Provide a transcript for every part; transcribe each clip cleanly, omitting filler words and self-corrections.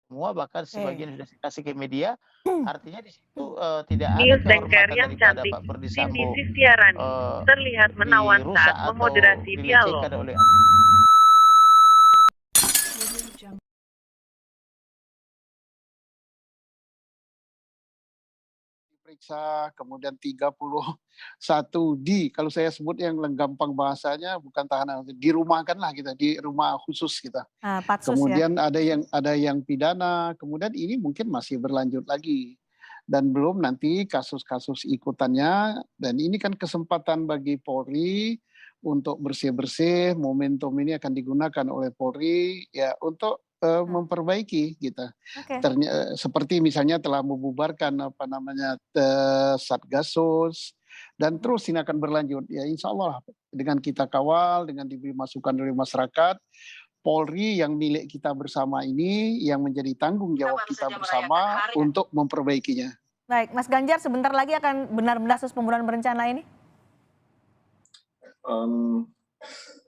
semua, bahkan Oke. sebagian sudah saya kasih ke media, artinya di situ, tidak ada News Anchor kehormatan yang daripada cantik, Pak Cindy Ferdisambo, Sistiarani, eee, terlihat menawan dirusak saat atau memoderasi dialog. dilecehkan oleh Diperiksa, kemudian 31D, kalau saya sebut yang gampang bahasanya bukan tahanan, dirumahkanlah kita, di rumah khusus kita. Patsus ya? Kemudian ada yang pidana, kemudian ini mungkin masih berlanjut lagi. Dan belum nanti kasus-kasus ikutannya, dan ini kan kesempatan bagi Polri untuk bersih-bersih, momentum ini akan digunakan oleh Polri ya untuk memperbaiki kita. Oke. Seperti misalnya telah membubarkan apa namanya Satgasus, dan terus ini akan berlanjut ya, insya Allah dengan kita kawal, dengan diberi masukan dari masyarakat, Polri yang milik kita bersama ini yang menjadi tanggung jawab kita bersama untuk memperbaikinya. Baik, Mas Ganjar sebentar lagi akan benar-benar kasus pembunuhan berencana ini?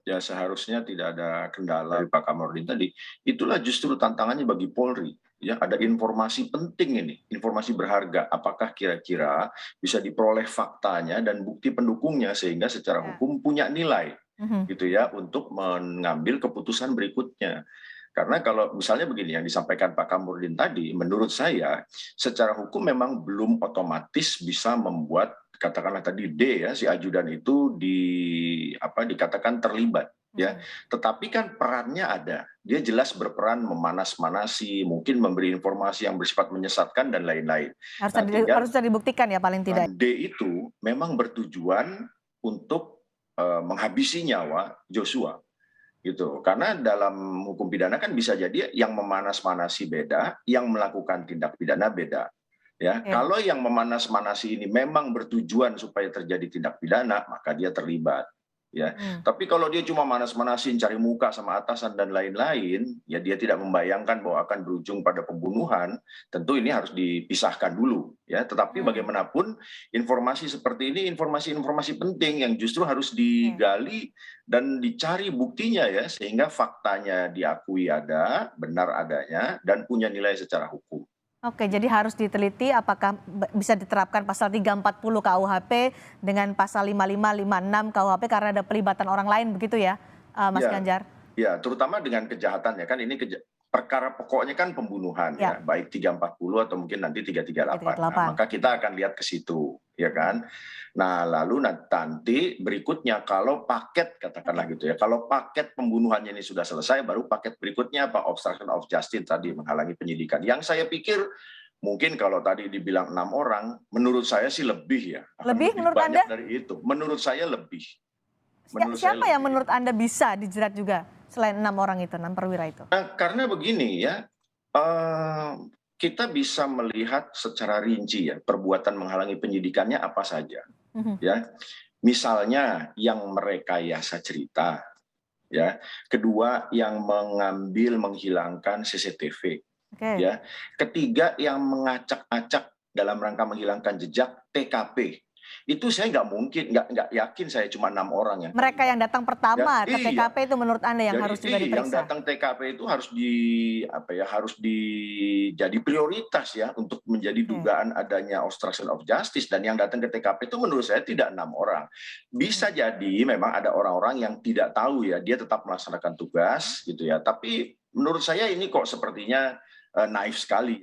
Ya seharusnya tidak ada kendala dari Pak Kamarudin tadi. Itulah justru tantangannya bagi Polri. Ya, ada informasi penting ini, informasi berharga. Apakah kira-kira bisa diperoleh faktanya dan bukti pendukungnya sehingga secara hukum punya nilai, gitu ya, untuk mengambil keputusan berikutnya. Karena kalau misalnya begini yang disampaikan Pak Kamarudin tadi, menurut saya secara hukum memang belum otomatis bisa membuat katakanlah tadi D ya si ajudan itu dikatakan terlibat ya. Tetapi kan perannya ada. Dia jelas berperan memanas-manasi, mungkin memberi informasi yang bersifat menyesatkan dan lain-lain. Harus dibuktikan ya paling tidak. D itu memang bertujuan untuk menghabisi nyawa Joshua gitu. Karena dalam hukum pidana kan bisa jadi yang memanas-manasi beda, yang melakukan tindak pidana beda. Ya, kalau yang memanas-manasi ini memang bertujuan supaya terjadi tindak pidana, maka dia terlibat. Ya, tapi kalau dia cuma manas-manasin, cari muka sama atasan dan lain-lain, ya dia tidak membayangkan bahwa akan berujung pada pembunuhan. Tentu ini harus dipisahkan dulu. Ya, tetapi bagaimanapun informasi seperti ini informasi-informasi penting yang justru harus digali dan dicari buktinya ya, sehingga faktanya diakui ada, benar adanya, dan punya nilai secara hukum. Oke, jadi harus diteliti apakah bisa diterapkan pasal 340 KUHP dengan pasal 55, 56 KUHP karena ada pelibatan orang lain begitu ya, Mas Ganjar? Ya, terutama dengan kejahatan ya kan ini perkara pokoknya kan pembunuhan ya, baik 340 atau mungkin nanti 338. Nah, maka kita akan lihat ke situ, ya kan. Nah, lalu nanti berikutnya kalau paket katakanlah gitu ya, kalau paket pembunuhannya ini sudah selesai, baru paket berikutnya apa obstruction of justice tadi menghalangi penyidikan. Yang saya pikir mungkin kalau tadi dibilang 6 orang, menurut saya sih lebih ya. Lebih menurut banyak Anda? dari itu. Menurut saya lebih. Siapa yang menurut Anda bisa dijerat juga selain 6 orang itu, 6 perwira itu? Nah, karena begini ya, kita bisa melihat secara rinci ya perbuatan menghalangi penyidikannya apa saja. Ya, misalnya yang merekayasa cerita, ya. Kedua yang mengambil menghilangkan CCTV, ya. Ketiga yang mengacak-acak dalam rangka menghilangkan jejak TKP. Itu saya nggak yakin saya cuma 6 orang yang mereka yang datang pertama ke TKP itu menurut Anda yang harus juga diperiksa? Yang datang TKP itu harus jadi prioritas ya untuk menjadi dugaan adanya obstruction of justice, dan yang datang ke TKP itu menurut saya tidak 6 orang. Bisa jadi memang ada orang-orang yang tidak tahu ya, dia tetap melaksanakan tugas gitu ya, tapi menurut saya ini kok sepertinya naif sekali.